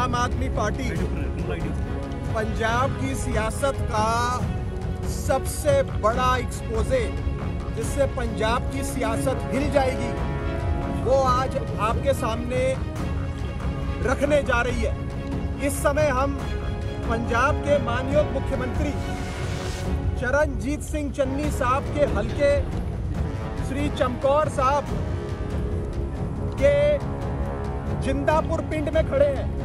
आम आदमी पार्टी पंजाब की सियासत का सबसे बड़ा एक्सपोजे जिससे पंजाब की सियासत हिल जाएगी वो आज आपके सामने रखने जा रही है। इस समय हम पंजाब के माननीय मुख्यमंत्री चरणजीत सिंह चन्नी साहब के हलके श्री चमकौर साहब के जिंदापुर पिंड में खड़े हैं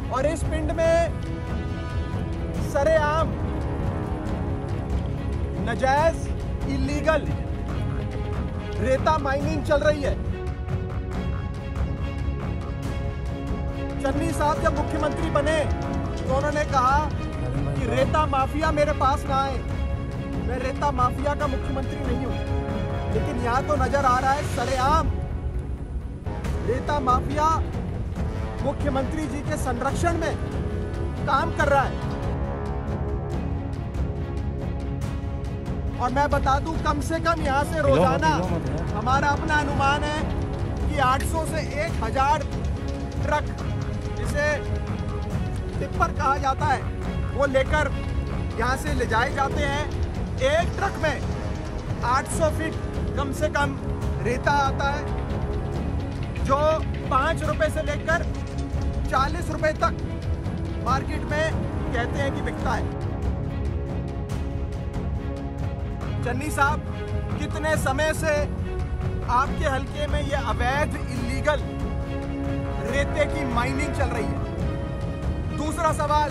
और इस पिंड में सरेआम नाजायज इलीगल रेता माइनिंग चल रही है। चन्नी साहब जब मुख्यमंत्री बने तो उन्होंने कहा कि रेता माफिया मेरे पास ना आए, मैं रेता माफिया का मुख्यमंत्री नहीं हूं। लेकिन यहां तो नजर आ रहा है सरेआम रेता माफिया मुख्यमंत्री जी के संरक्षण में काम कर रहा है। और मैं बता दूं कम से कम यहां से रोजाना हमारा अपना अनुमान है कि 800 से 1000 ट्रक जिसे टिप्पर कहा जाता है वो लेकर यहां से ले जाए जाते हैं। एक ट्रक में 800 फीट कम से कम रेता आता है जो 5 रुपए से लेकर 40 रुपए तक मार्केट में कहते हैं कि बिकता है। चन्नी साहब कितने समय से आपके हलके में ये अवैध इलीगल रेते की माइनिंग चल रही है? दूसरा सवाल,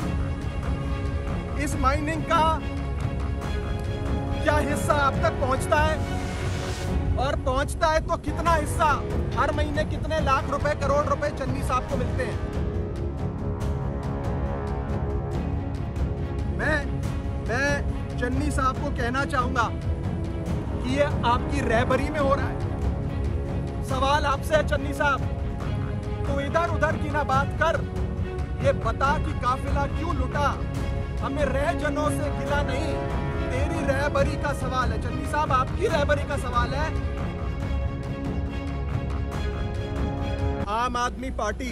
इस माइनिंग का क्या हिस्सा आप तक पहुंचता है और पहुंचता है तो कितना हिस्सा, हर महीने कितने लाख रुपए करोड़ रुपए चन्नी साहब को मिलते हैं? मैं चन्नी साहब को कहना चाहूंगा कि ये आपकी रहबरी में हो रहा है। सवाल आपसे है चन्नी साहब, तू इधर उधर की ना बात कर, ये बता कि काफिला क्यों लुटा, हमें रहजनों से गिला नहीं, तेरी रहबरी का सवाल है। चन्नी साहब आपकी रहबरी का सवाल है। आम आदमी पार्टी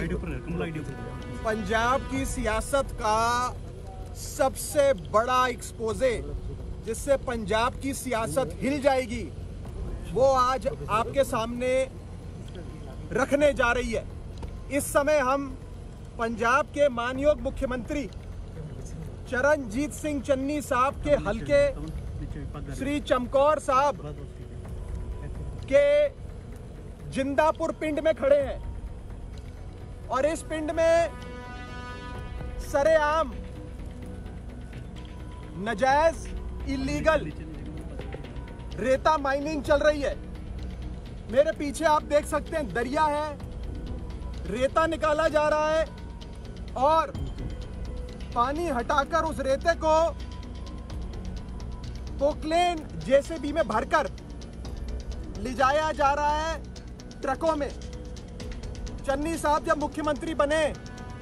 पंजाब की सियासत का सबसे बड़ा एक्सपोजे जिससे पंजाब की सियासत हिल जाएगी वो आज आपके सामने रखने जा रही है। इस समय हम पंजाब के माननीय मुख्यमंत्री चरणजीत सिंह चन्नी साहब के हलके श्री चमकौर साहब के जिंदापुर पिंड में खड़े हैं और इस पिंड में सरेआम नाजायज इलीगल रेता माइनिंग चल रही है। मेरे पीछे आप देख सकते हैं दरिया है, रेता निकाला जा रहा है और पानी हटाकर उस रेते को पोकलेन जेसीबी में भरकर ले जाया जा रहा है ट्रकों में। चन्नी साहब जब मुख्यमंत्री बने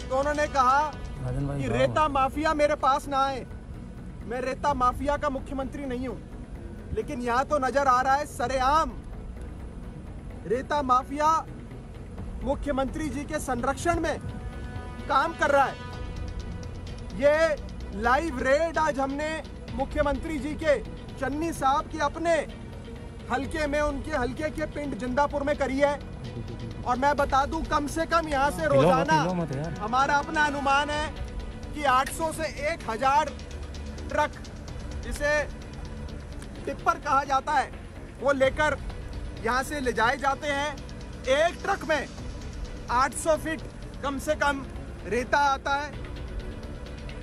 तो उन्होंने कहा कि रेता माफिया मेरे पास ना आए, मैं रेता माफिया का मुख्यमंत्री नहीं हूं। लेकिन यहां तो नजर आ रहा है सरेआम रेता माफिया मुख्यमंत्री जी के संरक्षण में काम कर रहा है। ये लाइव रेड आज हमने मुख्यमंत्री जी के चन्नी साहब के अपने हलके में, उनके हलके के पिंड जिंदापुर में करी है। और मैं बता दूं कम से कम यहां से रोजाना हमारा अपना अनुमान है कि 800 से 1000 ट्रक जिसे टिप्पर कहा जाता है वो लेकर यहां से ले जाए जाते हैं। एक ट्रक में 800 फीट कम से कम रेता आता है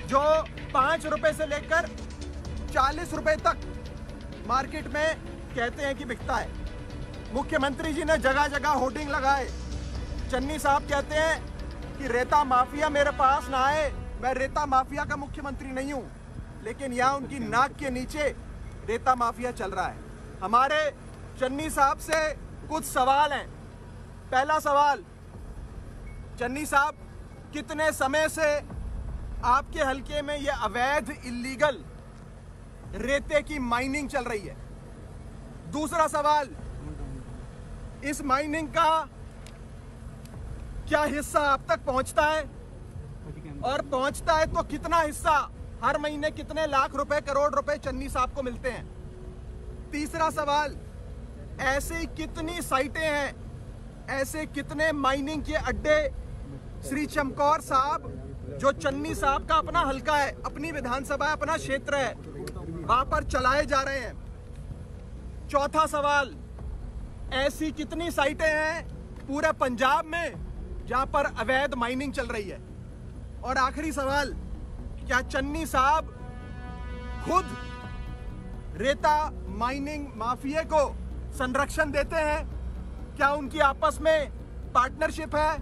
जो 5 रुपए से लेकर 40 रुपए तक मार्केट में कहते हैं कि बिकता है। मुख्यमंत्री जी ने जगह जगह होर्डिंग लगाए। चन्नी साहब कहते हैं कि रेता माफिया मेरे पास ना आए, मैं रेता माफिया का मुख्यमंत्री नहीं हूं। लेकिन यहां उनकी नाक के नीचे रेता माफिया चल रहा है। हमारे चन्नी साहब से कुछ सवाल हैं। पहला सवाल, चन्नी साहब कितने समय से आपके हलके में यह अवैध इलीगल रेते की माइनिंग चल रही है? दूसरा सवाल, इस माइनिंग का क्या हिस्सा आप तक पहुंचता है और पहुंचता है तो कितना हिस्सा, हर महीने कितने लाख रुपए, करोड़ रुपए चन्नी साहब को मिलते हैं। तीसरा सवाल, ऐसी कितनी साइटें हैं, ऐसे कितने माइनिंग के अड्डे श्री चमकौर साहब, जो चन्नी साहब का अपना हलका है, अपनी विधानसभा, अपना क्षेत्र है, वहां पर चलाए जा रहे हैं। चौथा सवाल, ऐसी कितनी साइटें हैं पूरे पंजाब में जहां पर अवैध माइनिंग चल रही है। और आखिरी सवाल, क्या चन्नी साहब खुद रेता माइनिंग माफिया को संरक्षण देते हैं? क्या उनकी आपस में पार्टनरशिप है?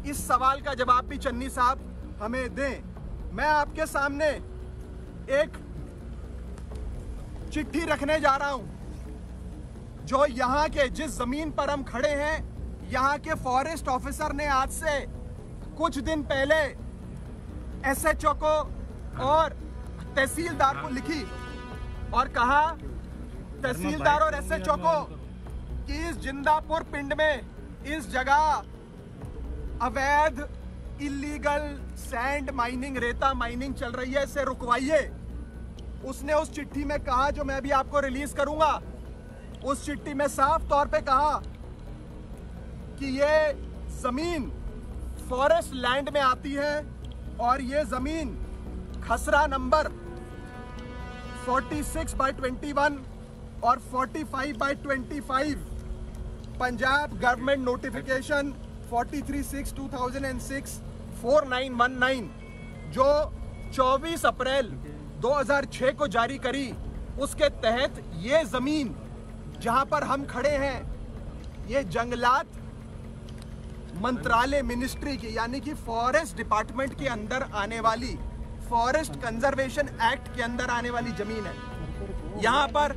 इस सवाल का जवाब भी चन्नी साहब हमें दें। मैं आपके सामने एक चिट्ठी रखने जा रहा हूं, जो यहां के, जिस जमीन पर हम खड़े हैं, यहां के फॉरेस्ट ऑफिसर ने आज से कुछ दिन पहले एसएचओ को और तहसीलदार को लिखी और कहा, तहसीलदार और एसएचओ को, कि इस जिंदापुर पिंड में इस जगह अवैध इलीगल सैंड माइनिंग, रेता माइनिंग चल रही है, इसे रुकवाइए। उसने उस चिट्ठी में कहा, जो मैं अभी आपको रिलीज करूंगा, उस चिट्ठी में साफ तौर पे कहा कि ये जमीन फॉरेस्ट लैंड में आती है और ये जमीन खसरा नंबर 46/21 और 45/25 पंजाब गवर्नमेंट नोटिफिकेशन 43/6/2006 4919 जो 24 अप्रैल 2006 को जारी करी, उसके तहत ये जमीन जहां पर हम खड़े हैं, ये जंगलात मंत्रालय, मिनिस्ट्री की, यानी कि फॉरेस्ट डिपार्टमेंट के अंदर आने वाली, फॉरेस्ट कंजर्वेशन एक्ट के अंदर आने वाली जमीन है। यहां पर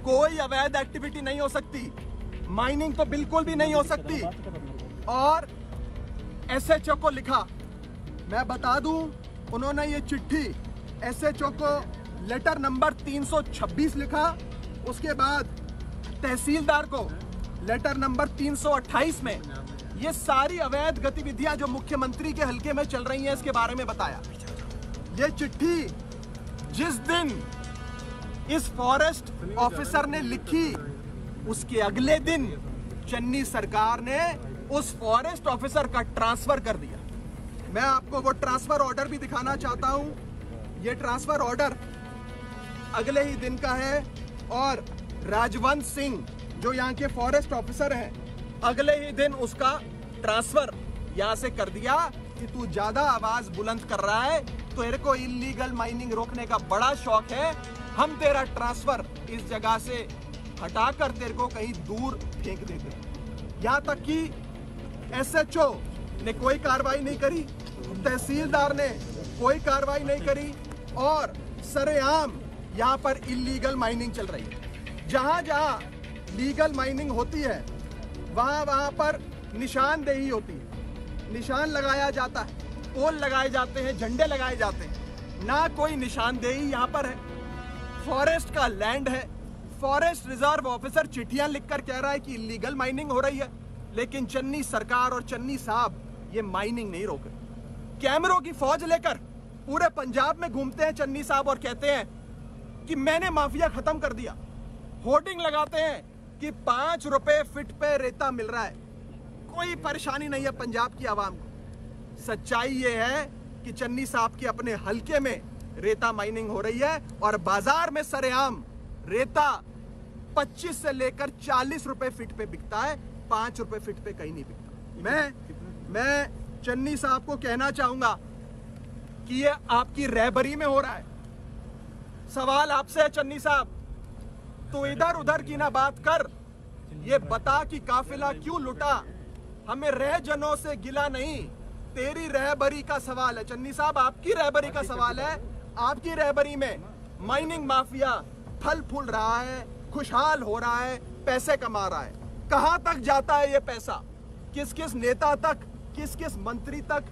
कोई अवैध एक्टिविटी नहीं हो सकती, माइनिंग तो बिल्कुल भी नहीं हो सकती। और एसएचओ को लिखा, मैं बता दूं, उन्होंने ये चिट्ठी एसएचओ को लेटर नंबर 326 लिखा, उसके बाद तहसीलदार को लेटर नंबर 328 में ये सारी अवैध गतिविधियां जो मुख्यमंत्री के हलके में चल रही हैं, इसके बारे में बताया। ये चिट्ठी जिस दिन इस फॉरेस्ट ऑफिसर ने लिखी, उसके अगले दिन चन्नी सरकार ने उस फॉरेस्ट ऑफिसर का ट्रांसफर कर दिया। मैं आपको वो ट्रांसफर ऑर्डर भी दिखाना चाहता हूं। ये ट्रांसफर ऑर्डर अगले ही दिन का है और राजवंत सिंह, जो यहाँ के फॉरेस्ट ऑफिसर हैं, अगले ही दिन उसका ट्रांसफर यहां से कर दिया कि तू ज्यादा आवाज बुलंद कर रहा है, तो तेरे को इलीगल माइनिंग रोकने का बड़ा शौक है, हम तेरा ट्रांसफर इस जगह से हटाकर तेरे को कहीं दूर फेंक देते। यहां तक कि एसएचओ ने कोई कार्रवाई नहीं करी, तहसीलदार ने कोई कार्रवाई नहीं करी और सरेआम यहां पर इलीगल माइनिंग चल रही है। जहां जहां लीगल माइनिंग होती है वहां वहां पर निशानदेही होती है, निशान लगाया जाता है, पोल लगाए जाते हैं, झंडे लगाए जाते हैं, ना कोई निशानदेही यहां पर है। फॉरेस्ट का लैंड है, फॉरेस्ट रिजर्व ऑफिसर चिट्ठियां लिखकर कह रहा है कि इलीगल माइनिंग हो रही है, लेकिन चन्नी सरकार और चन्नी साहब ये माइनिंग नहीं रोक रहे। कैमरों की फौज लेकर पूरे पंजाब में घूमते हैं चन्नी साहब और कहते हैं कि मैंने माफिया खत्म कर दिया। होर्डिंग लगाते हैं कि 5 रुपए फीट पे रेता मिल रहा है, कोई परेशानी नहीं है पंजाब की आवाम को। सच्चाई ये है कि चन्नी साहब के अपने हलके में रेता माइनिंग हो रही है और बाजार में सरेआम रेता 25 से लेकर 40 रुपए फीट पे बिकता है, 5 रुपए फीट पे कहीं नहीं बिकता। मैं चन्नी साहब को कहना चाहूंगा कि ये आपकी रहबरी में हो रहा है। सवाल आपसे है चन्नी साहब, तो इधर उधर की ना बात कर, ये बता कि काफिला क्यों लुटा। हमें रहजनों से गिला नहीं, तेरी रहबरी का सवाल है। चन्नी साहब, आपकी रहबरी का सवाल है। आपकी रहबरी में माइनिंग माफिया फल फूल रहा है, खुशहाल हो रहा है, पैसे कमा रहा है। कहां तक जाता है ये पैसा? किस किस नेता तक, किस किस मंत्री तक,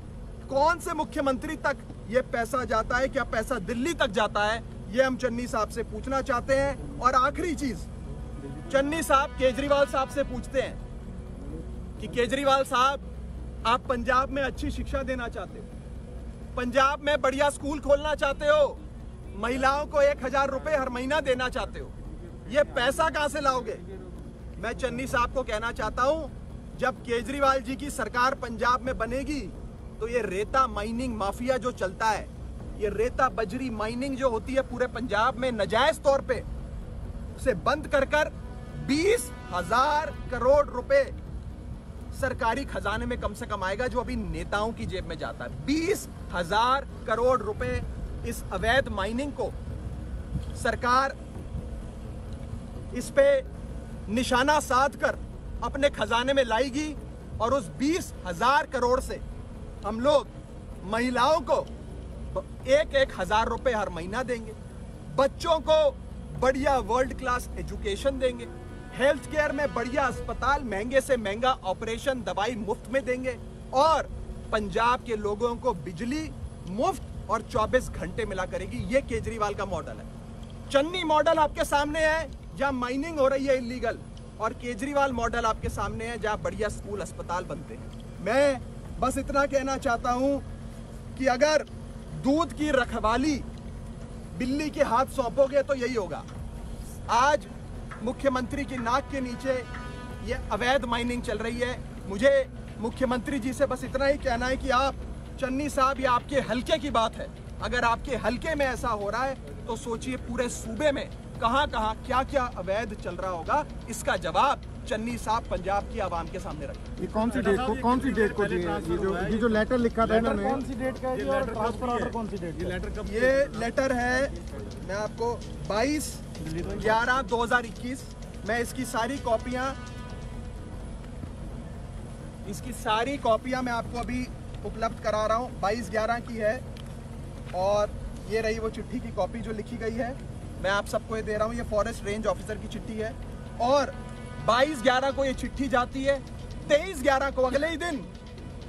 कौन से मुख्यमंत्री तक ये पैसा जाता है? क्या पैसा दिल्ली तक जाता है? ये हम चन्नी साहब से पूछना चाहते हैं। और आखिरी चीज, चन्नी साहब केजरीवाल साहब से पूछते हैं कि केजरीवाल साहब, आप पंजाब में अच्छी शिक्षा देना चाहते हो, पंजाब में बढ़िया स्कूल खोलना चाहते हो, महिलाओं को 1000 रुपए हर महीना देना चाहते हो, ये पैसा कहां से लाओगे? मैं चन्नी साहब को कहना चाहता हूं, जब केजरीवाल जी की सरकार पंजाब में बनेगी तो ये रेता माइनिंग माफिया जो चलता है, ये रेता बजरी माइनिंग जो होती है पूरे पंजाब में नाजायज तौर पे, उसे बंद कर 20,000 करोड़ रुपए सरकारी खजाने में कम से कम आएगा, जो अभी नेताओं की जेब में जाता है। 20,000 करोड़ रुपए इस अवैध माइनिंग को सरकार इस पे निशाना साध कर अपने खजाने में लाएगी और उस 20,000 करोड़ से हम लोग महिलाओं को 1,000 रुपए हर महीना देंगे, बच्चों को बढ़िया वर्ल्ड क्लास एजुकेशन देंगे, हेल्थ केयर में बढ़िया अस्पताल, महंगे से महंगा ऑपरेशन, दवाई मुफ्त में देंगे और पंजाब के लोगों को बिजली मुफ्त और 24 घंटे मिला करेगी। ये केजरीवाल का मॉडल है। चन्नी मॉडल आपके सामने है जहां माइनिंग हो रही है इलीगल, और केजरीवाल मॉडल आपके सामने है जहां बढ़िया स्कूल अस्पताल बनते हैं। मैं बस इतना कहना चाहता हूं कि अगर दूध की रखवाली बिल्ली के हाथ सौंपोगे तो यही होगा। आज मुख्यमंत्री की नाक के नीचे ये अवैध माइनिंग चल रही है। मुझे मुख्यमंत्री जी से बस इतना ही कहना है कि आप, चन्नी साहब, ये आपके हलके की बात है। अगर आपके हलके में ऐसा हो रहा है तो सोचिए पूरे सूबे में कहां कहां क्या क्या अवैध चल रहा होगा। इसका जवाब चन्नी साहब पंजाब की आवाम के सामने रखें। ये कौन सी डेट को ये जो लेटर लिखा था इन्होंने, कौन सी डेट का है और ट्रांसफर ऑर्डर कौन सी डेट? ये लेटर कब? ये लेटर है, मैं आपको 22/11/2021, मैं इसकी सारी कॉपियां मैं आपको अभी उपलब्ध करा रहा हूं। 22/11 की है और ये रही वो चिट्ठी की कॉपी जो लिखी गई है, मैं आप सबको ये दे रहा हूं। ये फॉरेस्ट रेंज ऑफिसर की चिट्ठी है और 22/11 को ये चिट्ठी जाती है। 23/11 को अगले ही दिन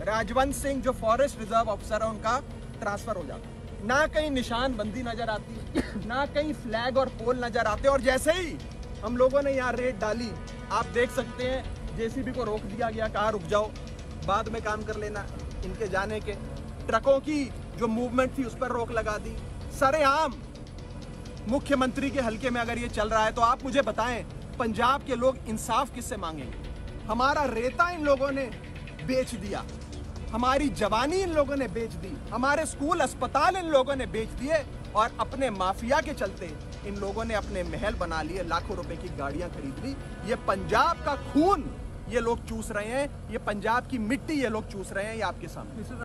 राजवंत सिंह जो फॉरेस्ट रिजर्व ऑफिसर है उनका ट्रांसफर हो जाता है। ना कहीं निशान बंदी नजर आती, ना कहीं फ्लैग और पोल नजर आते। और जैसे ही हम लोगों ने यहाँ रेड डाली, आप देख सकते हैं जेसीबी को रोक दिया गया, कहा रुक जाओ, बाद में काम कर लेना। इनके जाने के ट्रकों की जो मूवमेंट थी उस पर रोक लगा दी। सरेआम मुख्यमंत्री के हलके में अगर ये चल रहा है तो आप मुझे बताएं, पंजाब के लोग इंसाफ किससे मांगेंगे? हमारा रेता इन लोगों ने बेच दिया, हमारी जवानी इन लोगों ने बेच दी, हमारे स्कूल अस्पताल इन लोगों ने बेच दिए और अपने माफिया के चलते इन लोगों ने अपने महल बना लिए, लाखों रुपए की गाड़ियां खरीद ली। ये पंजाब का खून ये लोग चूस रहे हैं, ये पंजाब की मिट्टी ये लोग चूस रहे हैं, ये आपके सामने।